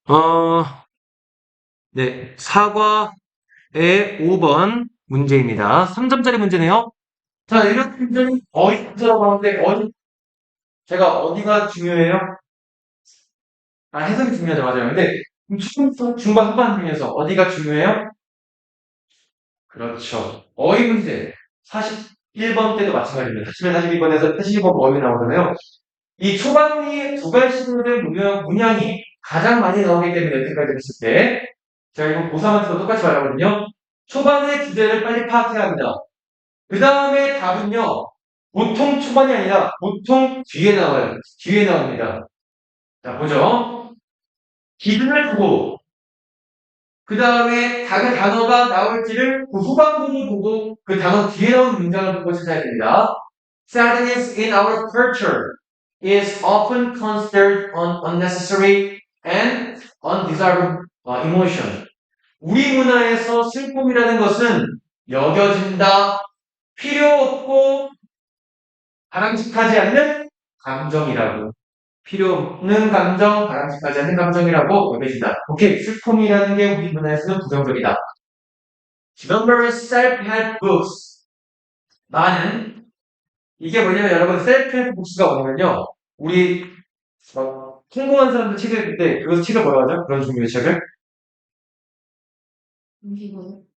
어, 네. 사과의 5번 문제입니다. 3점짜리 문제네요. 자, 이런 문제는 어휘 문제라고 하는데, 제가 어디가 중요해요? 아, 해석이 중요하죠. 맞아요. 근데, 초중부, 중반, 후반 중에서 어디가 중요해요? 그렇죠. 어휘 문제. 41번 때도 마찬가지입니다. 41, 42번에서 42번 어휘 나오잖아요. 이 초반이 두 갈시들의 문양이 가장 많이 나오기 때문에 여태까지 했을 때, 제가 이거 고3한테도 똑같이 말하거든요. 초반의 주제를 빨리 파악해야 합니다. 그 다음에 답은요, 보통 초반이 아니라 보통 뒤에 나와요. 뒤에 나옵니다. 자, 보죠. 기준을 두고, 그 다음에 그 단어가 나올지를 그 후반부를 보고, 그 단어 뒤에 나온 문장을 보고 찾아야 됩니다. Sadness in our culture is often considered an unnecessary and undesirable emotion. 우리 문화에서 슬픔이라는 것은 여겨진다, 필요 없고 바람직하지 않는 감정이라고. 필요 없는 감정, 바람직하지 않는 감정이라고 여겨진다. 오케이, 슬픔이라는 게 우리 문화에서는 부정적이다. Numerous self-help books. 많은 이게 뭐냐면 여러분 셀프-헬프 북스가 뭐냐면요. 우리 막 성공한 사람들 책을 읽을 때 그 책을 뭐라고 하죠? 그런 종류의 책을?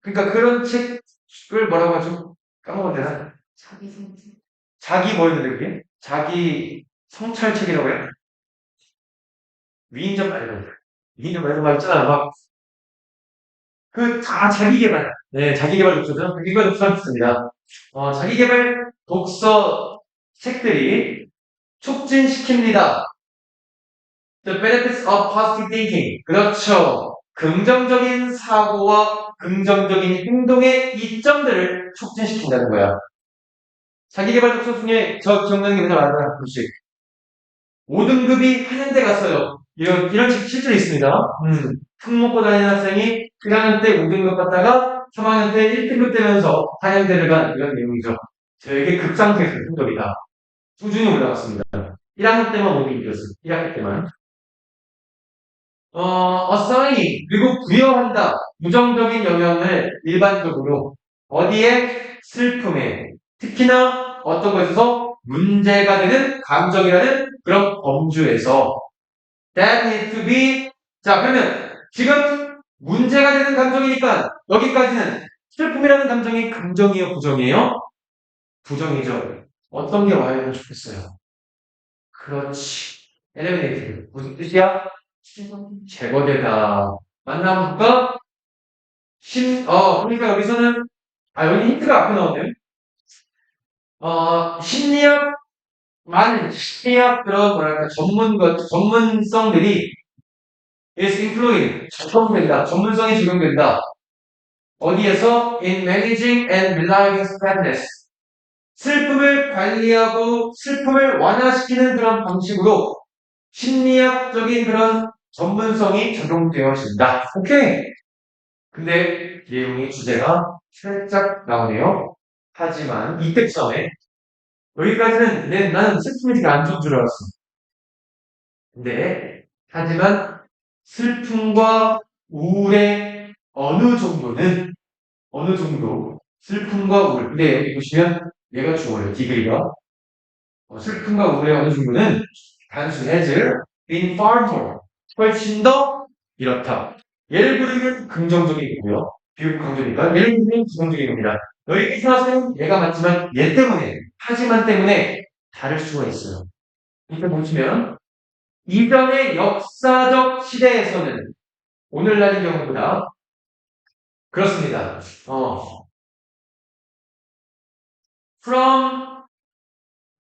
그러니까 그런 책을 뭐라고 하죠? 까먹었네. 자기 뭐였는데 그게? 자기 성찰책이라고 해요? 위인전 말고. 위인전 말고 말있잖아 막, 자기 개발. 네, 자기 개발 독서죠. 자기 개발 독서 있습니다. 자기 개발 독서 책들이 촉진시킵니다. The benefits of positive thinking. 그렇죠. 긍정적인 사고와 긍정적인 행동의 이점들을 촉진시킨다는 거야. 자기 개발 독서 중에 저 기억나는 게 맨날 많아요. 그렇지. 5등급이 한양대 갔어요. 이런 책 실제로 있습니다. 품 먹고 다니는 학생이 1학년 때 5등급 갔다가 3학년 때 1등급 되면서 한양대를 간 이런 내용이죠. 되게 급상승해서 성적이다. 수준이 올라갔습니다. 1학년 때만 5등급이었어요. 1학기 때만. assigning, 그리고 부여한다. 부정적인 영향을 일반적으로 어디에? 슬픔에. 특히나 어떤 것에서 문제가 되는 감정이라는 그런 범주에서 that needs to be. 자, 그러면 지금 문제가 되는 감정이니까 여기까지는 슬픔이라는 감정이 긍정이에요, 부정이에요? 부정이죠. 어떤 게 와야 좋겠어요? 그렇지. 엘리미네이트. 무슨 뜻이야? 제거되다. 만나볼까? 그러니까 여기서는, 여기 힌트가 앞에 나오네요. 심리학 그런, 뭐랄까, 전문성들이 is employed. 적용된다. 전문성이 적용된다. 어디에서? In managing and relieving sadness. 슬픔을 관리하고 슬픔을 완화시키는 그런 방식으로 심리학적인 그런 전문성이 적용되어진다. 오케이. 근데 내용의 주제가 살짝 나오네요. 하지만 이때쯤에 여기까지는 나는 슬픔이 되게 안 좋은 줄 알았어. 근데 하지만 슬픔과 우울의 어느 정도 슬픔과 우울. 근데 여기 보시면 얘가 주어요. 디그리가. 슬픔과 우울의 어느 정도는 단순해질 been far more. 훨씬 더 이렇다. 예를 들면 긍정적이고요. 비록 강조니까 예를 들면 부정적인 겁니다. 여기 사실은 얘가 맞지만 얘 때문에 하지만 때문에 다를 수가 있어요. 이렇게 보시면 이전의 역사적 시대에서는 오늘날의 경우보다 그렇습니다. From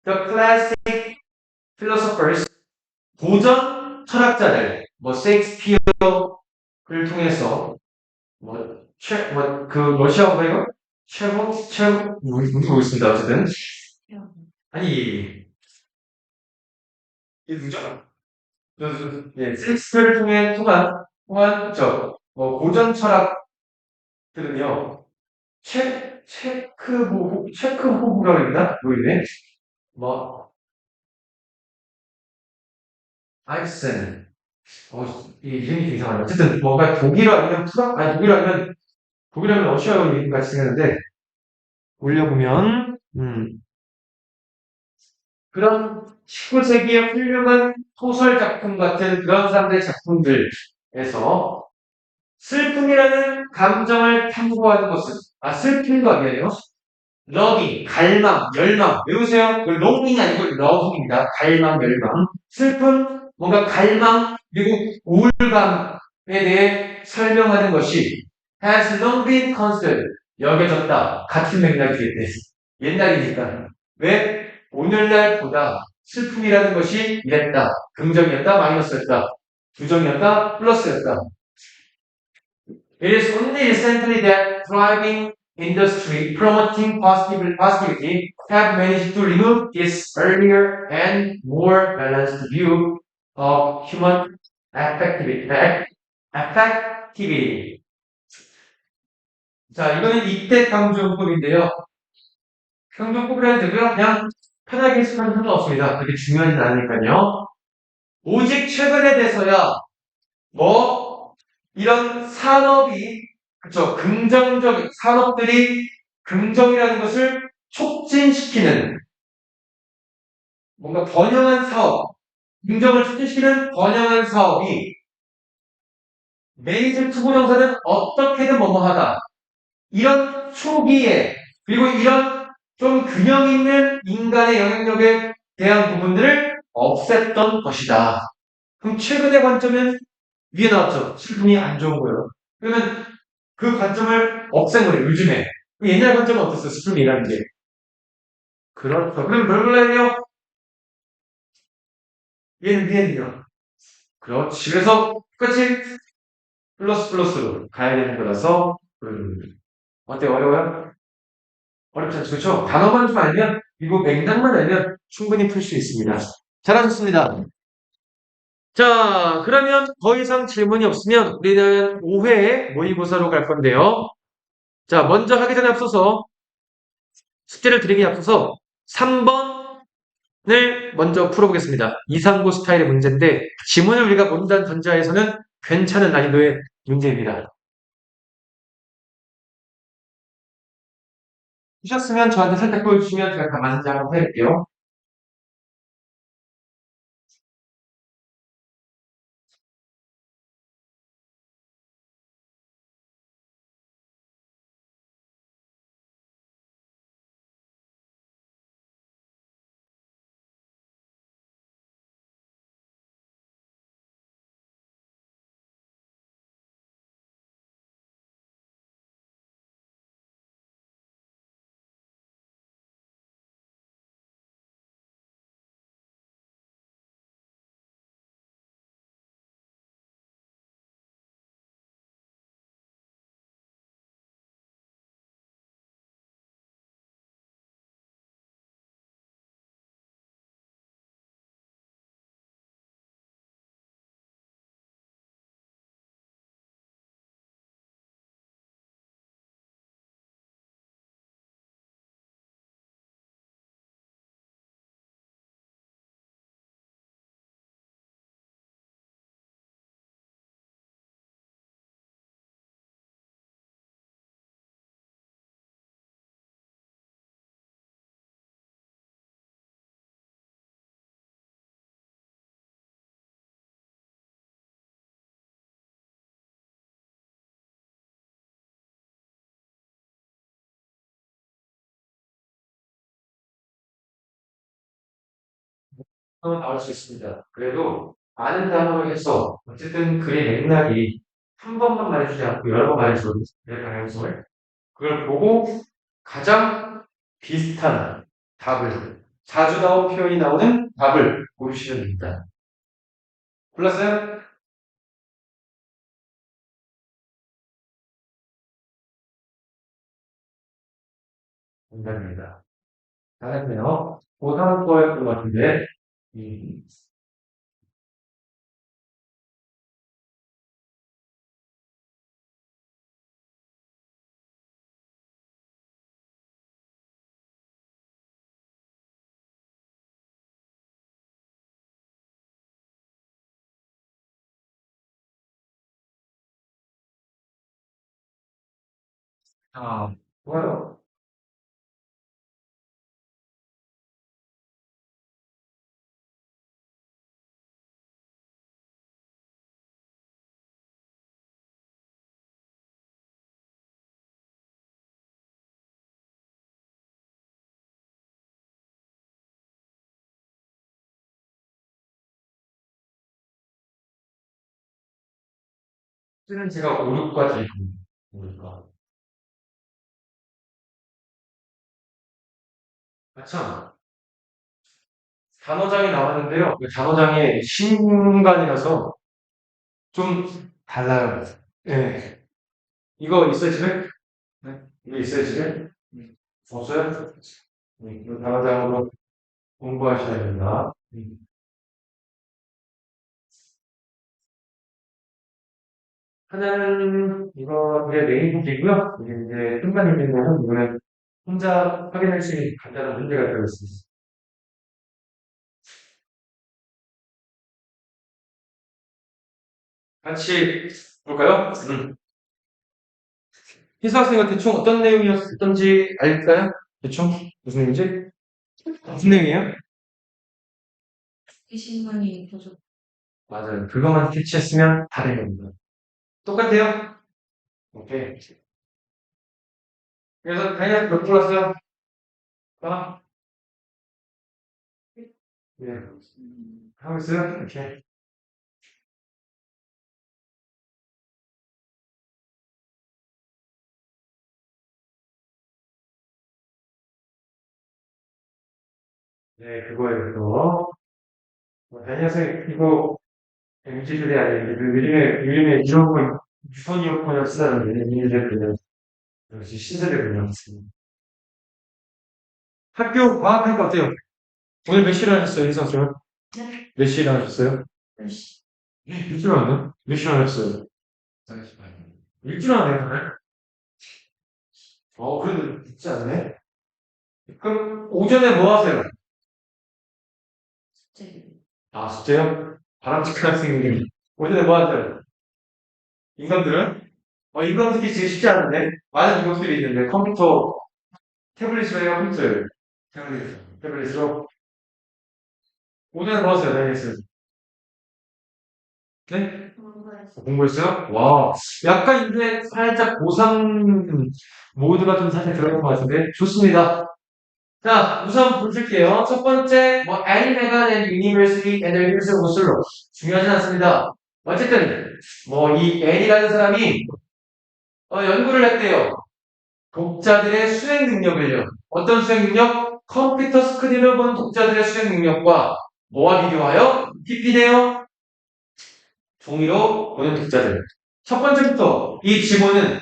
the classic philosophers, 고전 철학자들, 셰익스피어를 통해서 러시아어가 이거? 누구 있습니다. 어쨌든. 아니, 이 누구죠? 예, 셰익스피어를 고전 철학들은요, 체크호브라고 했나? 모르겠네. 뭐, 아이센, 이 이름이 좀 이상하네. 어쨌든 뭔가 독일어 아니면 독일어 아니면 러시아어 이름 같이 생겼는데 올려보면 그런 19세기의 훌륭한 소설 작품 같은 그런 사람들의 작품들에서 슬픔이라는 감정을 탐구하는 것은 슬픔도 아니에요. 러빙, 갈망, 열망. 외우세요. 그 롱잉이 아니고 러빙입니다. 갈망, 열망. 슬픔, 뭔가 갈망, 그리고 우울감에 대해 설명하는 것이 has long been considered. 여겨졌다. 같은 맥락이겠네. 옛날이니까. 왜? 오늘날보다 슬픔이라는 것이 이랬다. 긍정이었다, 마이너스였다. 부정이었다, 플러스였다. It is only recently that thriving industry promoting positivity have managed to remove this earlier and more balanced view of human affectivity. 자, 이거는 이때 강조법인데요. 강조법이라는 뜻은 그냥 편하게 해석하면 상관없습니다. 그게 중요하진 않으니까요. 오직 최근에 돼서야 이런 산업이 그쵸 긍정적 산업들이 긍정이라는 것을 촉진시키는 뭔가 번영한 사업, 긍정을 촉진시키는 번영한 사업이 메이저 투고정사는 어떻게든 뭐뭐하다. 이런 초기에 그리고 이런 좀 균형 있는 인간의 영향력에 대한 부분들을 없앴던 것이다. 그럼 최근의 관점은 위에 나왔죠. 슬픔이 안 좋은 거예요. 그러면 그 관점을 없앤 거예요, 요즘에. 옛날 관점은 어땠어요, 슬픔이라는 게. 그렇죠. 그럼 별글라는요? 얘는요? 그렇지. 그래서 똑같이 플러스로 가야 되는 거라서, 어때요? 어려워요? 어렵지 않죠. 그렇죠? 단어만 좀 알면, 그리고 맥락만 알면 충분히 풀 수 있습니다. 잘하셨습니다. 자, 그러면 더 이상 질문이 없으면 우리는 5회 모의고사로 갈 건데요. 자, 먼저 하기 전에 앞서서 숙제를 드리기 앞서서 3번을 먼저 풀어보겠습니다. 이상고 스타일의 문제인데 지문을 우리가 본다는 전제하에서는 괜찮은 난이도의 문제입니다. 푸셨으면 저한테 살짝 보여주시면 제가 가만히 한번 해볼게요. 나올 수 있습니다. 그래도 아는 단어로 해서 어쨌든 글의 맥락이 한 번만 말해주지 않고 여러 번 말해주거든요. 방향성을. 그걸 보고 가장 비슷한 답을, 자주 나온 표현이 나오는 답을 고르시면 됩니다. 골랐어요? 정답입니다. 잘했네요. 그 다음 거였던 것 같은데, 음, 아, 좋아요. 쓰는 제가 5, 6까지 보니까. 아참, 단어장이 나왔는데요. 그 단어장이 신간이라서 좀 달라요. 예. 이거 있어요, 집에? 네. 이거 있어요, 집에? 없어요? 이거 단어장으로 공부하셔야 된다. 하나는 이거 이제 메인북이고요. 이제 순간입니다는 이거는 혼자 확인할 수 있는 간단한 문제가 들어있습니다. 같이 볼까요? 희수 학생은 대충 어떤 내용이었던지 알까요? 대충 무슨 내용이지? 무슨 내용이에요? 이 신문이 부족. 맞아요. 그것만 캐치했으면 다른 겁니다. 똑같아요? 오케이. 그래서 다이어트 몇 골랐어요? 하나? 네. 하고 있어요? 오케이. 네, 그거예요, 그거. 다이어트 이거 MZ들이 아니에요. 요즘에 이런 거 유선 이어폰을 쓰다는 얘기들을 역시 시대를 그냥 학교 과학하니까 어때요? 오늘 몇 시에 일어나셨어요, 희성 씨? 네. 몇 시에 일어나셨어요? 열시. 일찍 일어났네? 몇 시에 일어나셨어요? 일찍 일어나네, 오늘. 그래도 늦지 않네? 그럼 오전에 뭐 하세요? 숙제. 아, 숙제요? 바람직한 학생님. 오전에 뭐 하세요? 인간들은? 인간 듣기 되게 쉽지 않은데? 많은 이것들이 있는데, 컴퓨터, 태블릿으로 해요, 컴퓨터를. 태블릿으로. 오전에 뭐 하세요, 다니엘스? 네? 공부해서. 공부했어요? 와, 약간 이제 살짝 고3 모드가 좀 살짝 들어간 것 같은데? 좋습니다. 자, 우선 보실게요. 첫 번째, Annie Megan and University and the Hills of Oslo. 중요하진 않습니다. 어쨌든, 이 Annie라는 사람이, 연구를 했대요. 독자들의 수행 능력을요. 어떤 수행 능력? 컴퓨터 스크린을 보는 독자들의 수행 능력과 뭐와 비교하여? TP네요. 종이로 보는 독자들. 첫 번째부터 이 지문은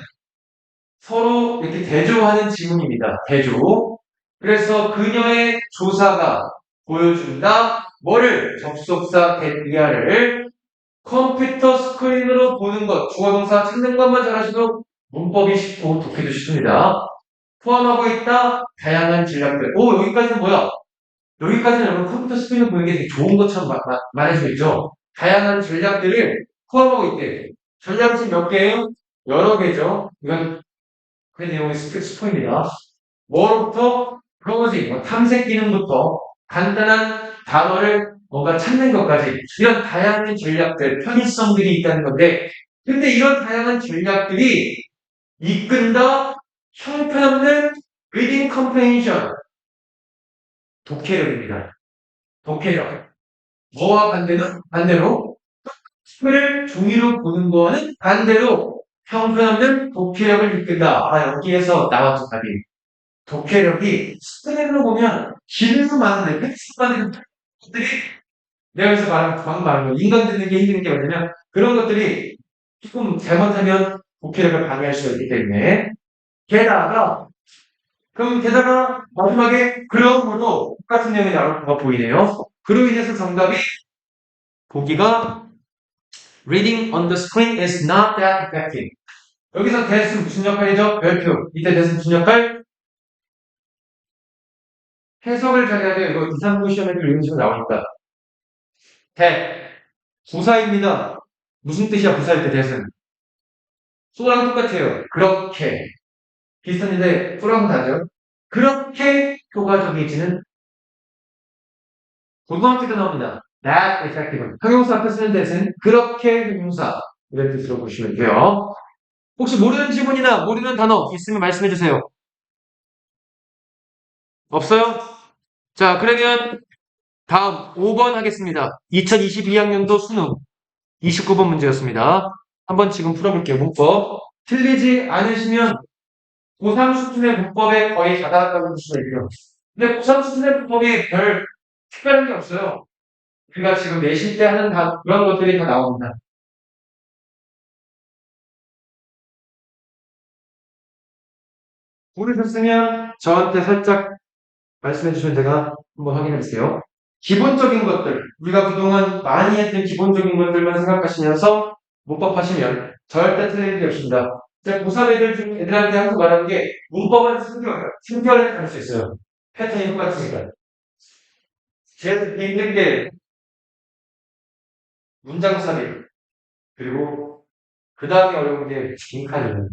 서로 이렇게 대조하는 지문입니다. 대조. 그래서 그녀의 조사가 보여준다. 뭐를? 접속사 get리아를 컴퓨터 스크린으로 보는 것, 주어동사 찾는 것만 잘하셔도 문법이 쉽고 독해도 쉽습니다. 포함하고 있다. 다양한 전략들. 오, 여기까지는 뭐야? 여기까지는 여러분 컴퓨터 스크린을 보는 게 되게 좋은 것처럼 말해주고 있죠. 다양한 전략들을 포함하고 있대. 전략이 지금 몇 개예요? 여러 개죠. 이건 그 내용의 스포입니다. 뭐로부터? 브라우징, 탐색 기능부터 간단한 단어를 뭔가 찾는 것까지 이런 다양한 전략들, 편의성들이 있다는 건데 근데 이런 다양한 전략들이 이끈다 형편없는 reading comprehension, 독해력입니다. 독해력. 뭐와 반대로 책을 종이로 보는 거와는 반대로 형편없는 독해력을 이끈다. 여기에서 나왔죠, 답이. 독해력이 스크린으로 보면 길도 많은데 팩스만 것들이 내가 여기서 방금 말한 거 인간 듣는 게 힘든 게 뭐냐면 그런 것들이 조금 잘못하면 독해력을 방해할 수가 있기 때문에 게다가 마지막에 그러므로 똑같은 내용이 나올 거가 보이네요. 그로 인해서 정답이 보기가 Reading on the screen is not that effective. 여기서 that은 무슨 역할이죠? 별표. 이때 that은 무슨 역할? 해석을 잘해야 돼요. 이거 2, 3부 시험에도 이런 식으로 나오니까. that. 부사입니다. 무슨 뜻이야, 부사일 때 that은? 소랑 똑같아요. 그렇게. 비슷한데 프로하고 다르죠. 그렇게 효과적이지는 고등학교 때 나옵니다. That effective. 형용사 앞에 쓰는 대신 그렇게 형용사 이런 뜻으로 보시면 돼요. 혹시 모르는 지문이나 모르는 단어 있으면 말씀해 주세요. 없어요? 자, 그러면 다음 5번 하겠습니다. 2022학년도 수능 29번 문제였습니다. 한번 지금 풀어볼게요. 문법. 틀리지 않으시면 고3 수준의 문법에 거의 다다랐다고 볼 수가 있고요. 근데 고3 수준의 문법이 별 특별한 게 없어요. 우리가 지금 내실 때 하는 그런 것들이 다 나옵니다. 모르셨으면 저한테 살짝 말씀해 주시면 제가 한번 확인해 볼게요. 기본적인 것들, 우리가 그동안 많이 했던 기본적인 것들만 생각하시면서 문법하시면 절대 틀릴 일이 없습니다. 제가 고3 애들한테 항상 말하는 게 문법은 숨겨를 할 수 있어요. 패턴이 똑같으니까. 제일 힘든 게 문장 삽입, 그리고 그 다음에 어려운 게 빈칸이에요.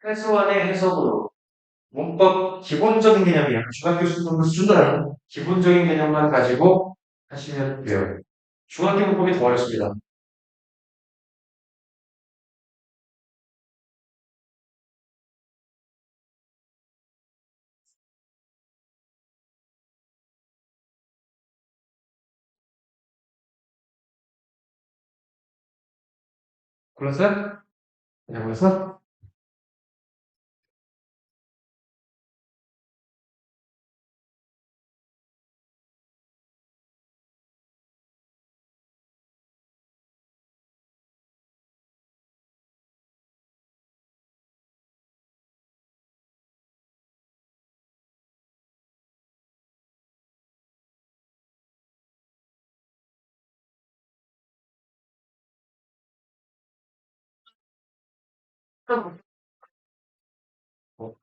최소한의 해석으로 문법 기본적인 개념이야. 중학교 수준보다는 기본적인 개념만 가지고 하시면 돼요. 중학교 문법이 더 어렵습니다. 골랐어요? 그냥 골랐어?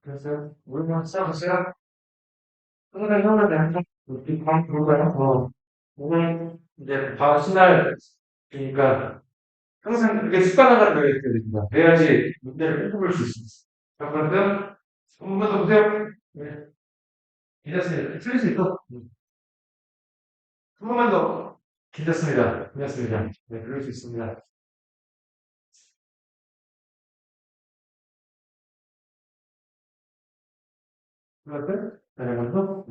그랬어요? 우리랑 싸웠어요? 오늘 형을 항상 우리 방 불러요. 오늘 이제 바로 신날이니까 항상 그게 습관화가 되어야 됩니다. 그래야지 문제를 풀어볼 수 있습니다. 자, 그런데 한 번만 더 보세요. 네. 괜찮습니다. 틀릴 수 있어. 한 번만 더. 괜찮습니다. 괜찮습니다. 네, 그럴 수 있습니다. 그럴까요? 다시 한번 더.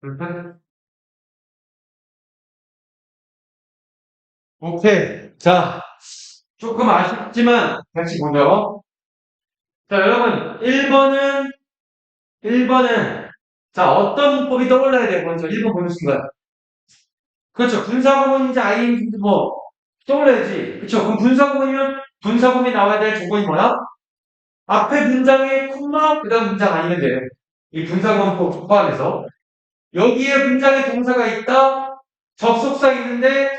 그럴까요? 오케이. 자, 조금 아쉽지만 같이 보죠. 자, 여러분, 1번은, 자, 어떤 문법이 떠올라야 돼요? 먼저 1번 보는 순간. 그렇죠. 분사구문인지 ing인지 뭐, 떠올라야지. 그렇죠. 그럼 분사구문이면 분사구문이 나와야 될 조건이 뭐야? 앞에 문장에 콤마, 그 다음 문장 아니면 돼. 이 분사구문법 포함해서. 여기에 문장에 동사가 있다, 접속사 있는데,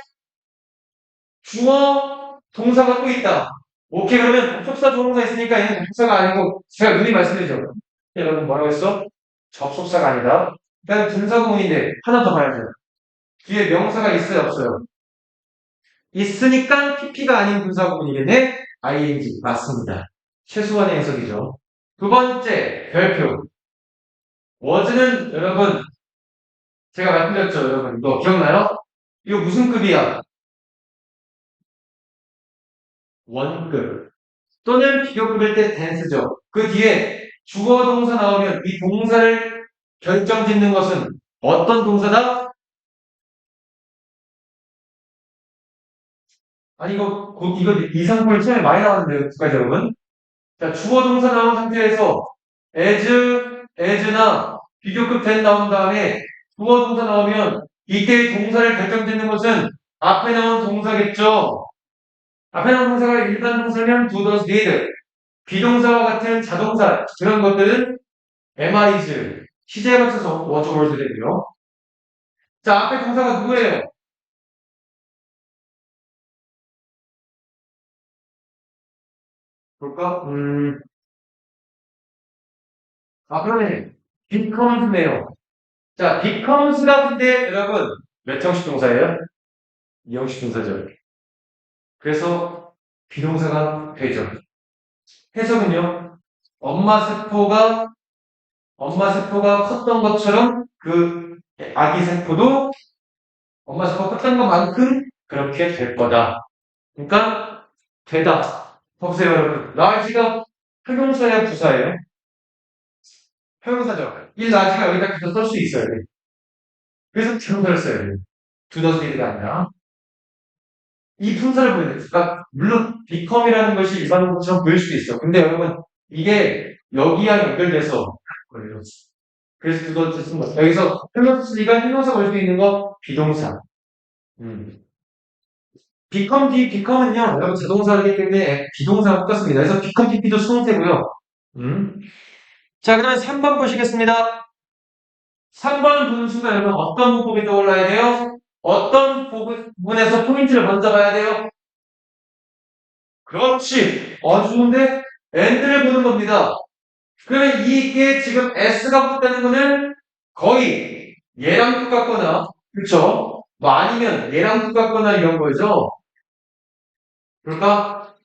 주어, 동사가 또 있다. 오케이, 그러면 접속사 조동사 있으니까 얘는 접속사가 아니고, 제가 눈이 말씀드리죠. 여러분 뭐라고 했어? 접속사가 아니다. 그다음 분사구문인데, 하나 더 봐야죠. 뒤에 명사가 있어요, 없어요? 있으니까 PP가 아닌 분사구문이겠네? ING. 맞습니다. 최소한의 해석이죠. 두 번째, 별표. was는 여러분, 제가 말씀드렸죠, 여러분. 이거 기억나요? 이거 무슨 급이야? 원급. 또는 비교급일 때 tense죠. 그 뒤에 주어 동사 나오면 이 동사를 결정짓는 것은 어떤 동사다? 아니, 이거 이상품을 시험에 많이 나왔는데요, 두 가지 여러분. 자, 주어 동사 나온 상태에서 as나 비교급 then 나온 다음에 주어 동사 나오면 이때 동사를 결정짓는 것은 앞에 나온 동사겠죠. 앞에 나온 동사가 일반 동사면 do, does, did. 비동사와 같은 자동사 그런 것들은 MR이즈. 시제에 맞춰서 워저월드 되고요. 자, 앞에 동사가 누구예요? 볼까? 그러네. becomes네요. 자, becomes가 근데 여러분 몇 형식 동사예요? 2형식 동사죠. 그래서 비동사가 되죠. 해석은요. 엄마 세포가 엄마 세포가 컸던 것처럼 그 아기 세포도 엄마 세포가 컸던 것만큼 그렇게 될 거다. 그러니까 되다. 보세요, 여러분. large가 형용사예요, 부사예요? 형용사죠. 이 large가 여기다 계속 쓸 수 있어요. 그래서 형용사를 써야 돼요. do not need가 아니라. 이 품사를 보여드릴까? 물론 become이라는 것이 일반 것처럼 보일 수도 있어. 근데 여러분 이게 여기랑 연결돼서 걸려. 그래서 그것도 쓴 거야. 여기서 형용사가 형용사 걸 수 있는 거 비동사. become d become은요 여러분 자동사이기 때문에 비동사가 똑같습니다. 그래서 become pp도 수동태고요. 자 그러면 3번 보시겠습니다. 3번 분수가 여러분 어떤 문법이 떠올라야 돼요? 어떤 부분에서 포인트를 먼저 봐야 돼요? 그렇지. 좋은데? and를 보는 겁니다. 그러면 이게 지금 s가 붙다는 거는 거의 얘랑 똑같거나, 그쵸? 뭐 아니면 얘랑 똑같거나 이런 거죠. 그러니까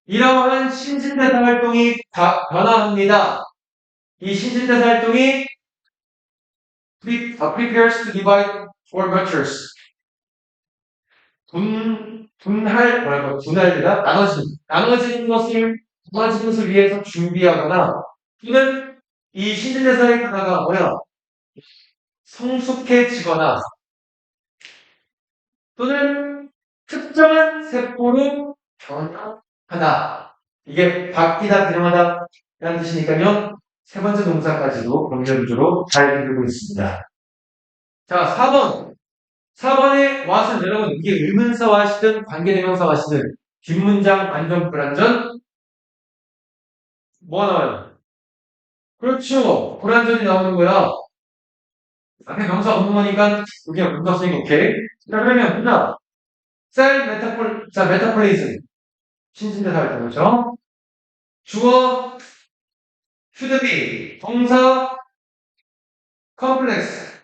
이러한 신진대사 활동이 변화합니다. 이 신진대사 활동이 prepares to divide or matures. 분할되다? 나눠지는 것을 위해서 준비하거나, 또는 이 신진대사의 변화가 뭐야? 성숙해지거나, 또는 특정한 세포로 변화하다. 이게 바뀌다, 변형하다, 라는 뜻이니까요. 세 번째 동사까지도 병렬주로 잘 읽고 있습니다. 자, 4번. 4번의 what은 여러분, 이게 의문사와 하시든 관계대명사와 하시든 뒷문장, 안전, 불안전, 뭐가 나와요? 그렇죠. 불안전이 나오는 거야. 앞에 명사 없는 거니까 그냥 문사 쓰니까 오케이. 자, 그러면 보자. 메타폴리즘. 신진대사 할 때, 그렇죠? 주어, should be. 동사, 컴플렉스.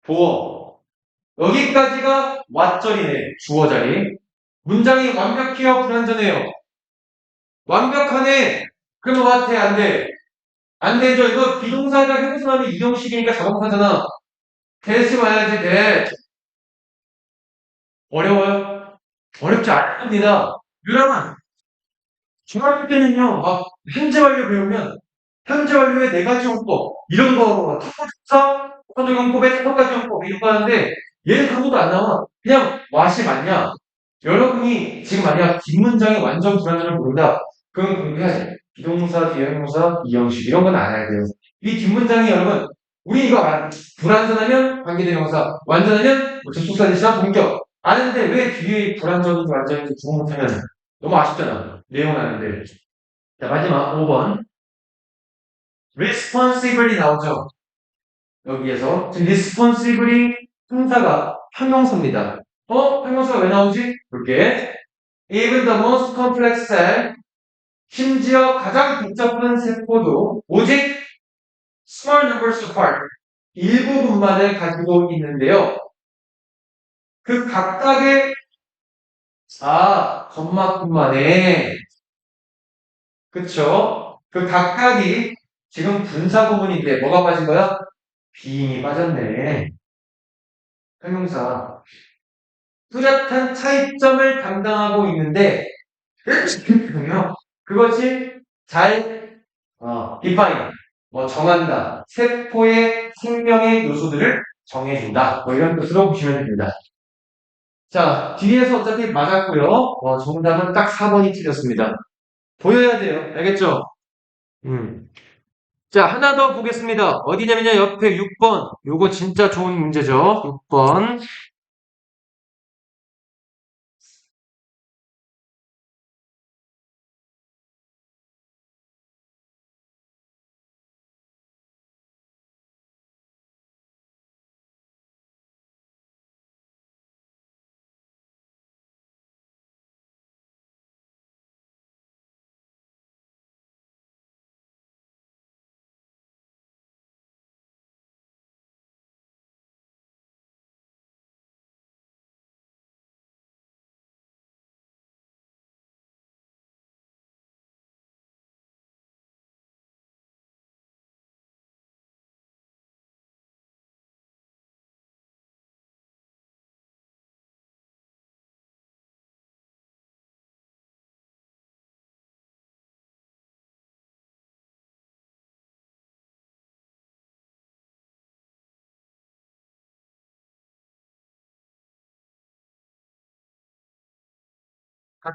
보어. 여기까지가 왓절이네. 주어 자리. 문장이 완벽해요, 불완전해요? 완벽하네. 그러면 왓해, 안 돼? 안 되죠. 이거 비동사가 형용사하면 이형식이니까 자동사잖아. 대시 말야지, 대. 어려워요? 어렵지 않습니다. 유랑아, 중학교 때는요, 현재 완료 배우면, 현재 완료의 네 가지 용법, 이런 거, 투부사, 현재 용법의 다섯 가지 용법, 이런 거 하는데, 얘는 그런 것도 안 나와. 그냥, 왓이 맞냐? 여러분이 지금 만약 뒷문장이 완전 불안전을 모른다. 그럼 공부해야지. 비동사, 비형용사, 이형식, 이런 건 알아야 돼요. 이 뒷문장이 여러분, 우리 이거 불완전하면 관계대명사, 완전하면 뭐 접속사 대신한 본격. 아는데 왜 뒤에 불완전인지 완전인지 구분 못하면 너무 아쉽잖아. 내용은 아는데. 자, 마지막 5번. responsibly 나오죠. 여기에서. 지금 responsibly 형사가 형용사입니다. 형용사가 왜 나오지? 이렇게. Even the most complex cell, 심지어 가장 복잡한 세포도 오직 small numbers apart, 일부분만을 가지고 있는데요. 그 각각의 점막뿐만에 그쵸? 그 각각이 지금 분사 구문인데 뭐가 빠진 거야? being이 빠졌네. 형용사. 뚜렷한 차이점을 담당하고 있는데 그것이 잘 define, 정한다. 세포의 생명의 요소들을 정해준다. 이런 뜻으로 보시면 됩니다. 자, 뒤에서 어차피 맞았고요. 정답은 딱 4번이 틀렸습니다. 보여야 돼요. 알겠죠? 자, 하나 더 보겠습니다. 어디냐면요. 옆에 6번. 요거 진짜 좋은 문제죠. 6번.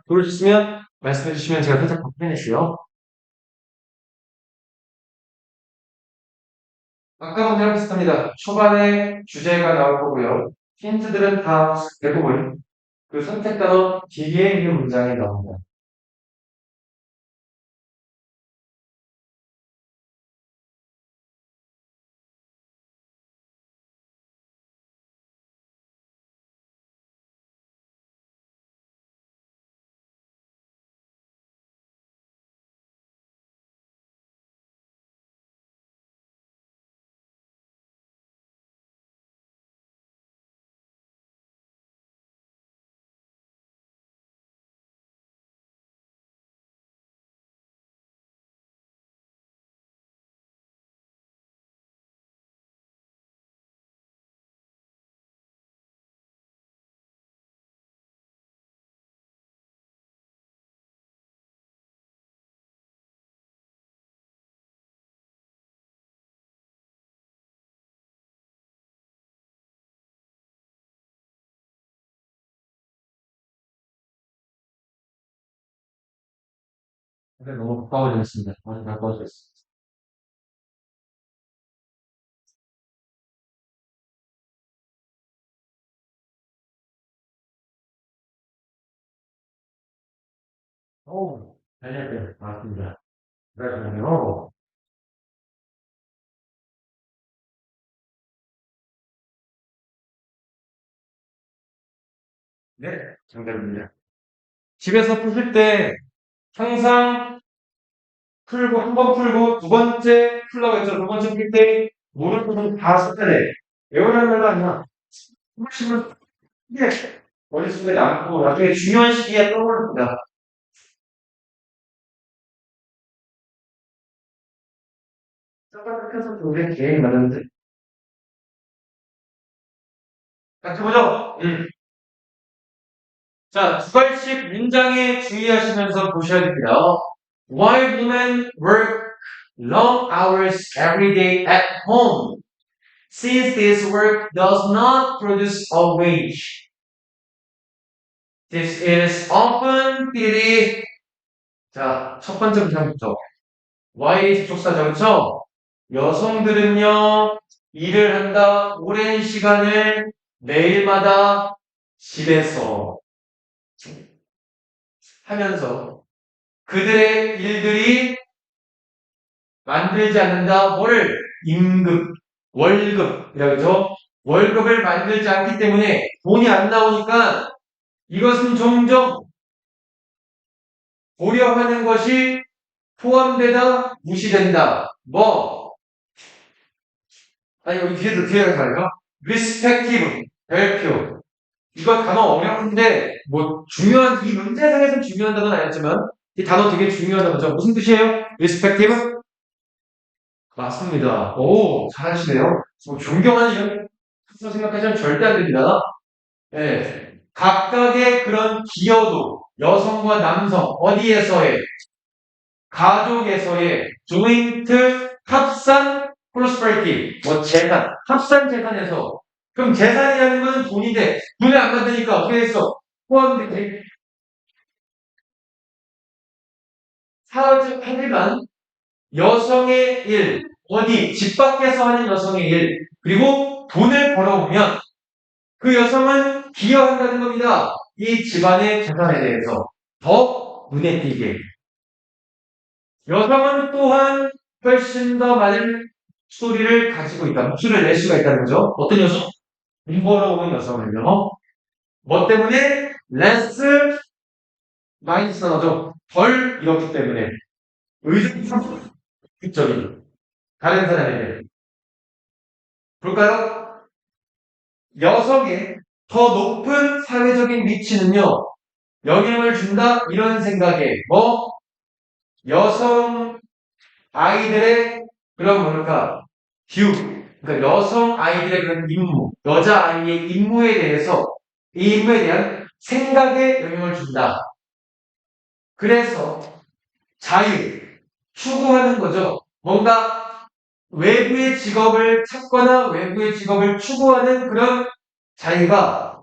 모르셨으면 말씀해 주시면 제가 살짝 답변할게요. 아까 문제랑 비슷합니다. 초반에 주제가 나올 거고요. 힌트들은 다 대부분 그 선택 단어 뒤에 있는 문장에 나옵니다. 근데 너무 가까워졌습니다. 많이 가까워졌습니다. 오, 네, 맞습니다. 그러면요. 네, 정답입니다. 집에서 푸실 때 항상 풀고, 한 번 풀고, 두 번째 풀라고 했죠. 두 번째 풀 때, 모르는 부분 다 썼다네. 외우라는 말도 아니야. 핵심을 크게 머릿속에 남고, 나중에 중요한 시기에 떠오릅니다. 생각해서 우리 계획 맞는데. 같이 보죠. 자, 두 발씩 문장에 주의하시면서 보셔야 됩니다. Why women work long hours every day at home, since this work does not produce a wage. This is often pity. 자, 첫 번째 문장부터. Why 접속사죠, 그렇죠? 여성들은요, 일을 한다, 오랜 시간을 매일마다 집에서 하면서 그들의 일들이 만들지 않는다. 뭐를? 임금, 월급이라고 하죠. 월급을 만들지 않기 때문에 돈이 안 나오니까 이것은 종종 고려하는 것이 포함되다, 무시된다. 뭐? 아니, 여기 뒤에가 가요. respective, 별표. 이거 단어 어려운데, 뭐, 중요한, 이 문제상에서 중요한 단어는 아니었지만, 이 단어 되게 중요한 단어죠. 무슨 뜻이에요? respective? 맞습니다. 오, 잘하시네요. 뭐 존경하는 이런 생각하시면 절대 안 됩니다. 예. 각각의 그런 기여도, 여성과 남성, 어디에서의, 가족에서의 조인트 합산 프로스퍼리티, 뭐 재산, 합산 재산에서. 그럼 재산이라는 건 돈인데, 돈을 안 만드니까 어떻게 됐어? 포함되지. 하지만 여성의 일, 어디, 집 밖에서 하는 여성의 일, 그리고 돈을 벌어오면 그 여성은 기여한다는 겁니다. 이 집안의 재산에 대해서 더 눈에 띄게. 여성은 또한 훨씬 더 많은 소리를 가지고 있다. 목소리를 낼 수가 있다는 거죠. 어떤 여성? 돈 벌어오는 여성은요. 뭐 때문에? less 마이너스 단어죠. 덜 이렇기 때문에. 의존적인 다른 사람에게. 볼까요? 여성의 더 높은 사회적인 위치는요, 영향을 준다? 이런 생각에, 뭐, 여성 아이들의 그런 뭐랄까, 뷰, 그러니까 여성 아이들의 그런 임무, 여자 아이의 임무에 대해서, 이 임무에 대한 생각에 영향을 준다. 그래서 자유, 추구하는 거죠. 뭔가 외부의 직업을 찾거나 외부의 직업을 추구하는 그런 자유가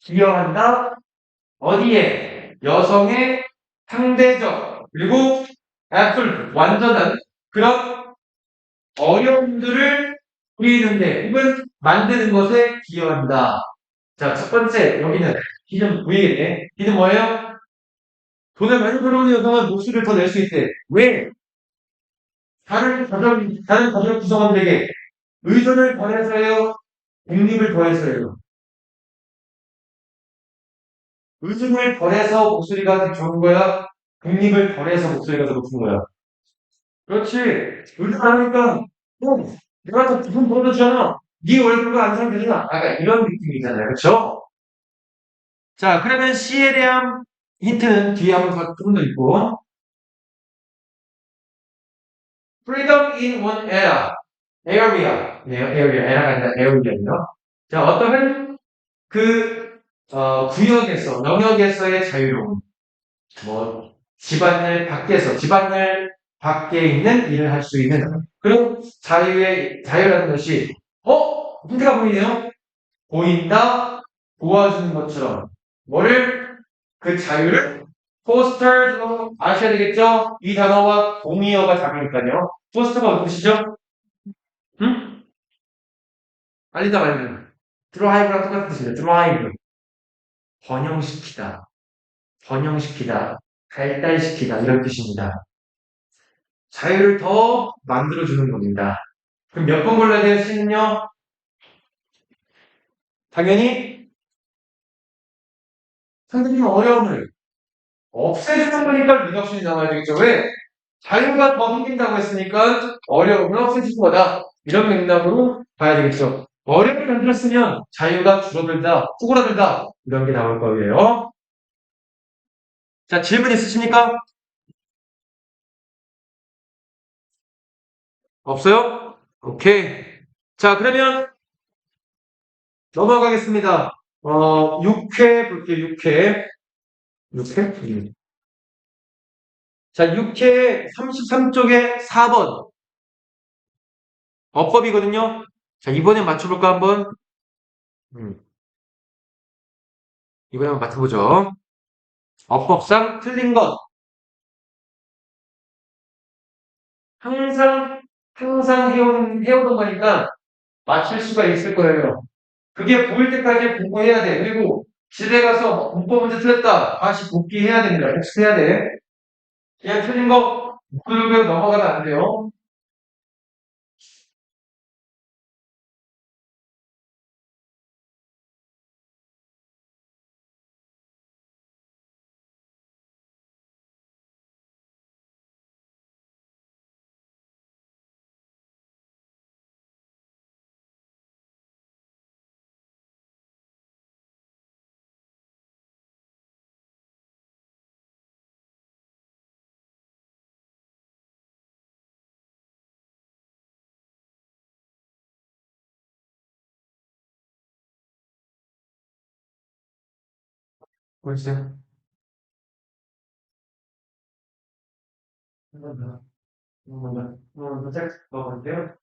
기여한다? 어디에? 여성의 상대적, 그리고 absolute, 완전한 그런 어려움들을 풀이는데 혹은 만드는 것에 기여한다. 자, 첫 번째, 여기는 B는 V겠네. B는 뭐예요? 돈을 많이 벌어오는 여성은 목소리를 더 낼 수 있대. 왜? 다른 가족 구성원들에게 의존을 더해서요? 독립을 더해서요? 의존을 덜해서 목소리가 더 좋은 거야? 독립을 덜해서 목소리가 더 높은 거야? 그렇지. 의존하니까, 내가 돈 벌어주잖아. 네 월급을 안 사면 되잖아. 약간 이런 느낌이잖아요. 그렇죠? 자, 그러면 C에 대한 힌트는 뒤에 한번 좀 더 있고. Freedom in one era. area. 네, area. era가 아니라 area예요. 자, 어떠한 구역에서, 영역에서의 자유로움. 뭐, 집안일 밖에 있는 일을 할 수 있는 그런 자유라는 것이, 힌트가 보이네요? 보인다, 도와주는 것처럼. 뭐를, 그 자유를 포스터로 아셔야 되겠죠? 이 단어와 동의어가 다르니까요. 포스터가 어떤 뜻이죠? 응? 알리다 말면. 드라이브랑 똑같은 뜻입니다. 드라이브. 번영시키다. 번영시키다. 발달시키다. 이런 뜻입니다. 자유를 더 만들어주는 겁니다. 그럼 몇 번 골라야 돼요, C는요? 당연히 상대적인 어려움을 없애주는 거니까 리덕션이 나와야 되겠죠. 왜? 자유가 더 생긴다고 했으니까 어려움을 없애주는 거다. 이런 맥락으로 봐야 되겠죠. 어려움을 만들었으면 자유가 줄어들다, 쪼그라들다 이런 게 나올 거예요. 자, 질문 있으십니까? 없어요? 오케이. 자, 그러면 넘어가겠습니다. 6회 볼게요, 6회. 6회? 자, 6회 33쪽에 4번. 어법이거든요. 자, 이번에 맞춰볼까, 한번? 음, 이번에 한번 맞춰보죠. 어법상 틀린 것. 항상 해오던 거니까 맞출 수가 있을 거예요. 그게 보일 때까지 공부해야 돼. 그리고 집에 가서 문법 문제 틀렸다. 다시 복기해야 됩니다. 복습해야 돼. 그냥 틀린 거, 그룹에 넘어가면 안 돼요. 보여주세요. 한 번 더, 한 번 더, 한 번 더, 짝 넣어볼게요.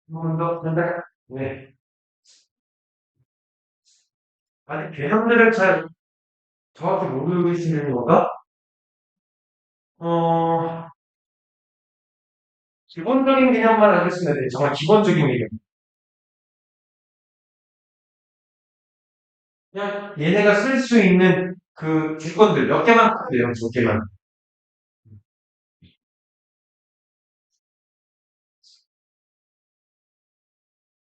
한 번 더, 짝. 네. 아직 개념들을 잘 정확히 모르고 계시는 건가? 어, 기본적인 개념만 알겠으면 돼요. 정말 기본적인 개념. 그냥 얘네가 쓸 수 있는 그 주권들 몇 개만 하면 돼요. 몇 개만.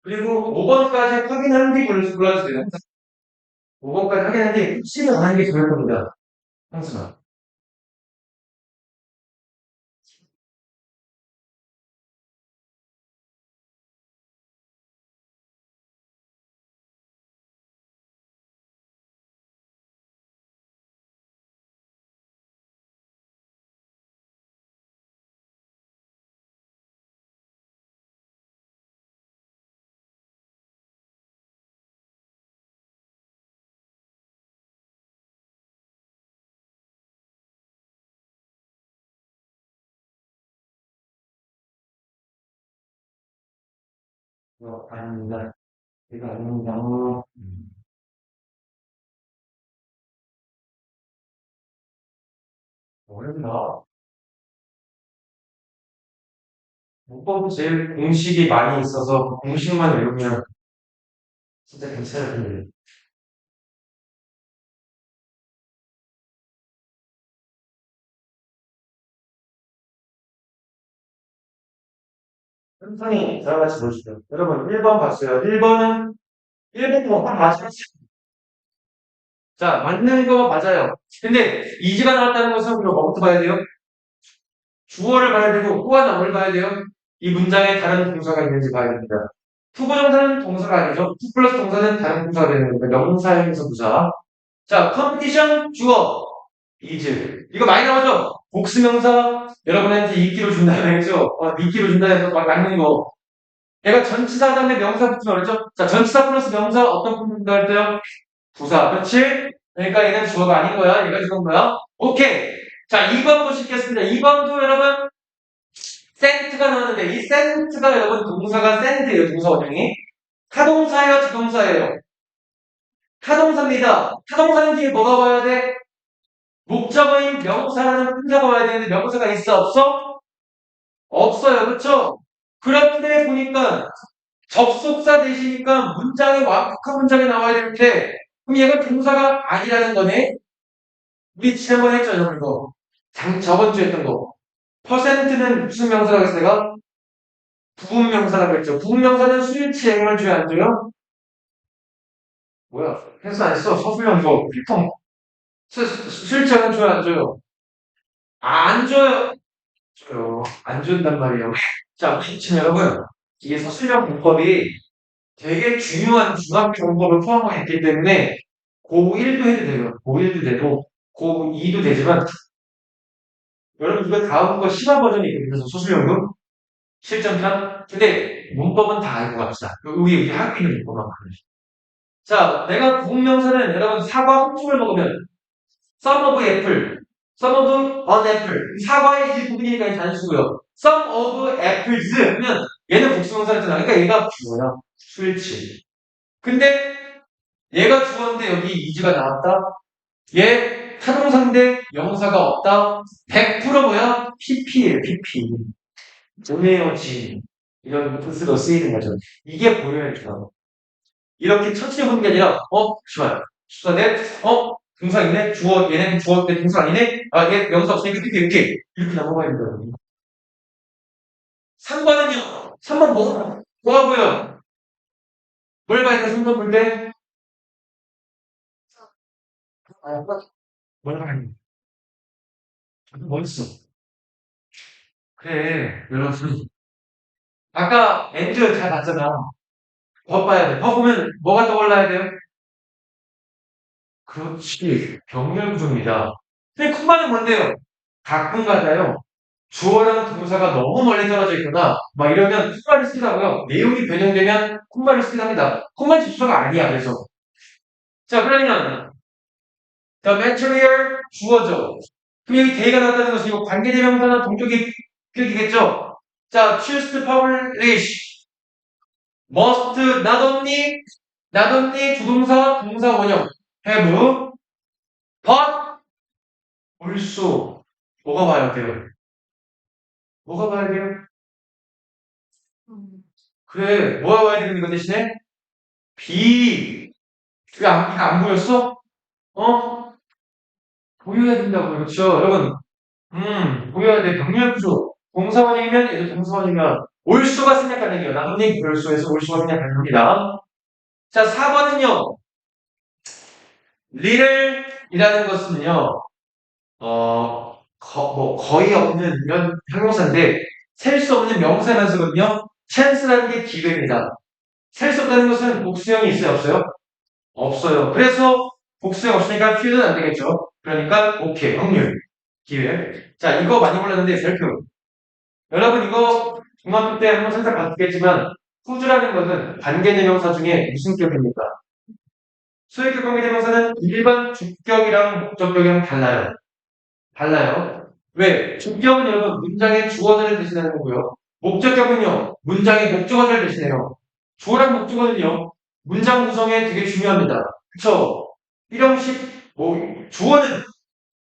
그리고 5번까지 확인한 뒤 골라주세요. 5번까지 확인한 뒤 혹시나 안 하는 게 좋을 겁니다. 항상. 아닙니다. 이거 아닙니다. 어렵나? 문법은 제일 공식이 많이 있어서 그 공식만 외우면 진짜 괜찮을 텐데. 천천히 다 같이 보시죠. 여러분, 1번 봤어요. 1번은 뭐다 맞았어요. 자, 맞는 거 맞아요. 근데 이지가 나왔다는 것은 우리가 뭐부터 봐야 돼요? 주어를 봐야 되고, 후와 나뭘 봐야 돼요? 이 문장에 다른 동사가 있는지 봐야 됩니다. 투부정사는 동사가 아니죠. 투 플러스 동사는 다른 동사가 되는 겁니다. 명사형에서 부사. 자, 컴피티션 주어. is. 이거 많이 나오죠? 복수명사 여러분한테 인기로 준다는 했죠? 인기로 준다는 해서 막 맞는 거. 얘가 전치사 다음에 명사 붙으면 어렵죠? 자, 전치사 플러스 명사 어떤 부분도 할 때요? 부사. 그렇지? 그러니까 얘는 주어가 아닌 거야. 얘가 주어인 거야. 오케이. 자, 2번 보시겠습니다. 2번도 여러분 센트가 나왔는데 이 센트가 여러분 동사가 센트예요. 동사 원형이. 타동사예요? 지동사예요? 타동사입니다. 타동사는 뒤에 뭐가 와야 돼? 목적어인 명사라는 품사가 와야 되는데 명사가 있어? 없어? 없어요. 그렇죠? 그런데 보니까 접속사 대시니까 문장이 완벽한 문장이 나와야 되는데 그럼 얘가 동사가 아니라는 거네? 우리 지난번에 했죠, 여러분 이거. 저번 주에 했던 거. 퍼센트는 무슨 명사라고 했어요, 내가? 부분명사라고 했죠. 부분명사는 수일치 행을 줘야 안 줘요? 뭐야? 해서 안 했어. 서술형 이거 필통. 수일치 행을 줘야 안 줘요? 안 줘요. 줘요. 안 준단 말이에요. 자, 지금 여러분, 이게 서술형 문법이 되게 중요한 중학교 문법을 포함하고 있기 때문에 고1도 해도 돼요. 고1도 되고 고2도 되지만 여러분 이거 다음 거 심화 버전이 있거든요. 그래서 소수용도 실전편. 근데 문법은 다 알고 갑시다. 우리 학교 있는 문법만 가르쳐. 자, 내가 부분명사는 여러분 사과 한 쪽을 먹으면 some of apple, some of an apple. 사과의 일부분이니까 단수고요. some of apples 하면 얘는 복수명사였잖아. 그러니까 얘가 주어야. 수일치. 근데 얘가 주어인데 여기 이즈가 나왔다. 얘 타동사인데 명사가 없다. 100% 뭐야? PP예요. PP. 조네어지 이런 뜻으로 쓰이는 거죠. 이게 보여야죠. 이렇게 천천히 보는 게 아니라 좋아요. 수사대 동사 있네. 주어 얘는 주어인데 동사 아니네. 얘 명사 없으니까 이렇게 넘어가야 된다. 3번은요. 3번 뭐하고요? 뭘 봐야 돼? 3번 볼 때? 뭘 봐야 돼? 멋있어. 그래, 여러분. 아까 엔드 잘 봤잖아. 법 봐야 돼. 법 보면 뭐가 떠올라야 돼요? 그렇지. 병렬 구조입니다. 근데 콤마는 뭔데요? 가끔 가다요. 주어랑 동사가 너무 멀리 떨어져 있거나 막 이러면 콤마를 쓰라고요. 내용이 변형되면 콤마를 쓰긴 합니다. 콤마 집수가 아니야. 그래서 자 그러면 the material 주어죠. 그럼 여기 대가 나왔다는 것은 이거 관계대명사나 동격이 표기겠죠. 자 choose to publish must not only 주동사 동사 원형 have but also 뭐가 봐야 돼요? 뭐가 봐야 돼요? 음, 그래, 뭐가 봐야 되는 거 대신에? 비. 이거 안 보였어? 어? 보여야 된다고, 그렇죠? 여러분, 보여야 돼. 병렬 구조. 동사원이면 얘도 동사원이면 올수가 생략하는 얘기예요. 나뭇잎 별수에서 올수가 생략하는 겁니다. 자, 4번은요. little이라는 것은요. 거의 없는 이런 형용사인데 셀 수 없는 명사면서거든요. chance라는 게 기회입니다. 셀 수 없다는 것은 복수형이 있어요, 없어요? 없어요. 그래서 복수형 없으니까 few는 안 되겠죠. 그러니까 오케이, 확률, 기회. 자, 이거 많이 몰랐는데 살펴. 여러분 이거 중학교 때 한번 살짝 봤겠지만 후주라는 것은 관계대명사 중에 무슨 격입니까? 수익격 관계대명사는 일반 주격이랑 목적격이랑 달라요. 달라요. 왜? 주격은 여러분 문장의 주어들을 대신하는 거고요. 목적격은요 문장의 목적어를 대신해요. 주어랑 목적어는요 문장 구성에 되게 중요합니다. 그쵸? 1형식 주어는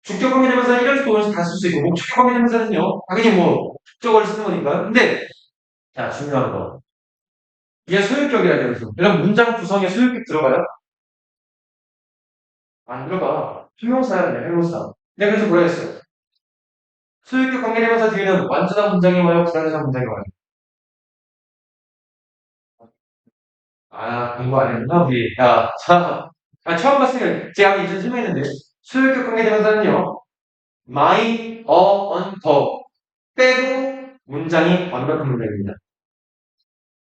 주격 관계대명사는 이런 식으로 다 쓸 수 있고, 목적격 관계대명사는요, 당연히 뭐, 목적어를 쓰는 거니까. 근데, 자, 중요한 거. 이게 소유격이라는 거죠. 여러분, 문장 구성에 소유격 들어가요? 안 들어가. 형용사야, 그냥 형용사. 내가 그래서 뭐라 했어요? 소유격 관계대명사 뒤에는 완전한 문장이 와요, 불완전한 문장이 와요. 아, 공부 안 했구나, 우리. 야, 자, 처음 봤으니까 제가 이전 설명했는데, 소유격 관계대명사는요, my, on, the 빼고 문장이 완벽한 문장입니다.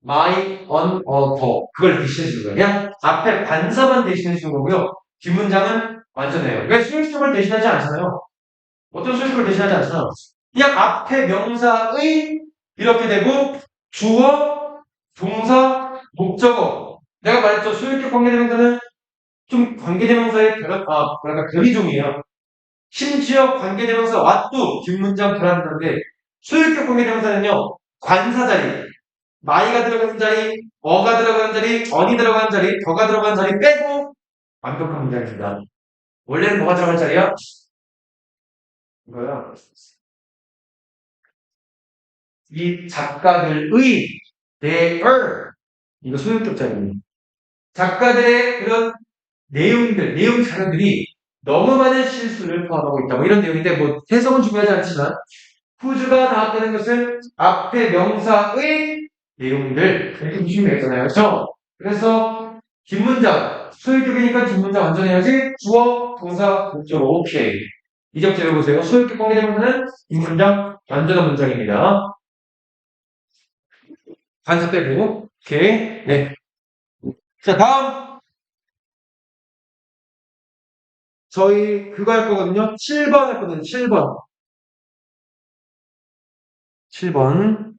my, on, the 그걸 대신해 주는 거예요. 그냥 앞에 반사만 대신해 주는 거고요. 뒷문장은 완전해요. 왜 수용식을 대신하지 않잖아요. 어떤 수용식을 대신하지 않잖아요. 그냥 앞에 명사의 이렇게 되고 주어, 동사, 목적어. 내가 말했죠. 수용격 관계대명사는 좀 관계대명사의 뭐랄까 괴리종이에요. 심지어 관계대명사 왓도 뒷문장 변환되는데 소유격 관계대명사는요. 관사 자리, 마이가 들어가는 자리, 어가 들어가는 자리, 언이 들어가는 자리, 더가 들어가는 자리 빼고 완벽한 문장입니다. 원래는 뭐가 들어간 자리야? 이거야. 이 작가들의 their 이거 소유격 자리입니다. 작가들의 그런 내용 자료들이 너무 많은 실수를 포함하고 있다. 뭐 이런 내용인데 뭐 해석은 중요하지 않지만 후주가 나왔다는 것은 앞에 명사의 내용들 이렇게 보시면 되겠잖아요. 그렇죠? 그래서 뒷문장 소유격이니까 뒷문장 완전해야지 주어, 동사, 목적어 오케이. 이점 제외보세요. 소유격 관계대명사는 뒷문장 완전한 문장입니다. 반사 빼고 오케이. 네. 자 다음 저희 그거 할 거거든요. 7번 할 거거든요. 7번. 7번.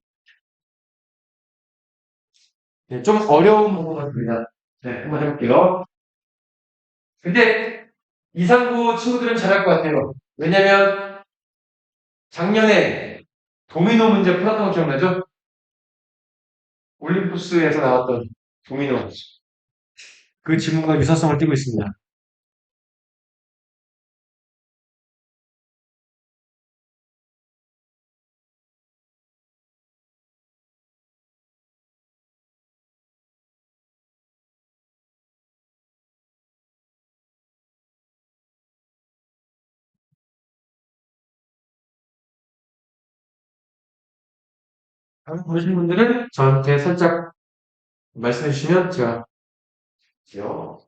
네, 좀 어려운 부분 같습니다. 네, 한번 해볼게요. 근데 이상부 친구들은 잘할 것 같아요. 왜냐면 작년에 도미노 문제 풀었던 거 기억나죠? 올림푸스에서 나왔던 도미노. 그 지문과 유사성을 띠고 있습니다. 한번 보신 분들은 저한테 살짝 말씀해 주시면 제가 할게요.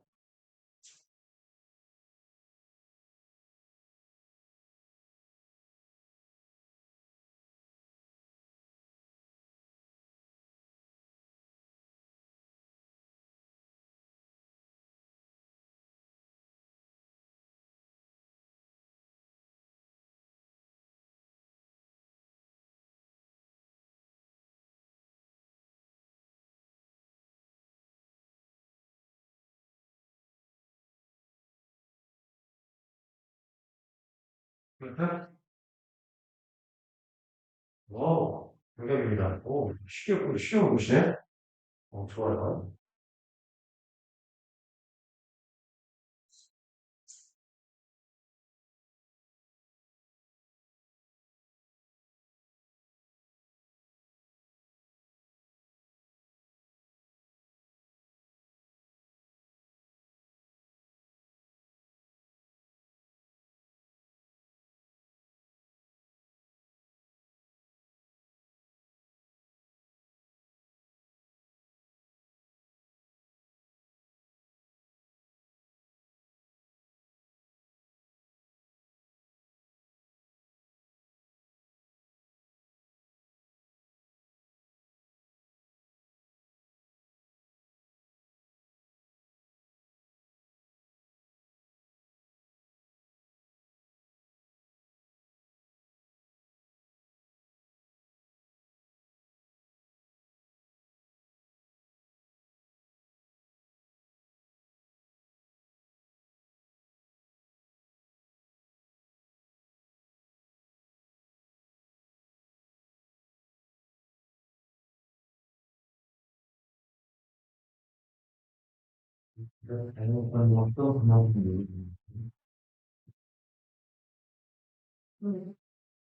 와우, 정답입니다. 오, 쉽게 보시네. 좋아요.